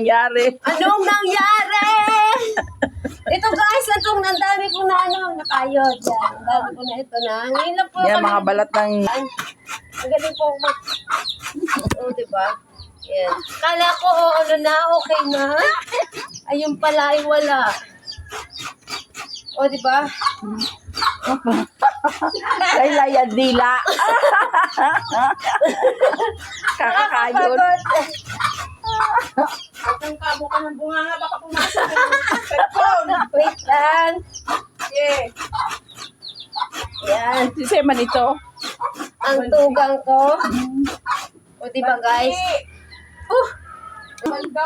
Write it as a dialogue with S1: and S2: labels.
S1: nangyari?
S2: Anong nangyari? Ito guys, itong nandami ko na nakayod. Yan, nandami ko na ito na. Ngayon lang po
S1: Yan, mga balat ng...
S2: Ang galing po mag... Oo, diba? Yan. Kala ko, okay na. Ayun pala, ay wala. O, diba?
S1: Laylaya dila. Kakakayod.
S3: Ang kabo ka ng bunga nga, baka pumasok yung cellphone.
S2: Wait lang.
S3: Yeah.
S2: Yan.
S1: Si Seman ito.
S2: Ang tugang ko. O, diba guys?
S3: Manda.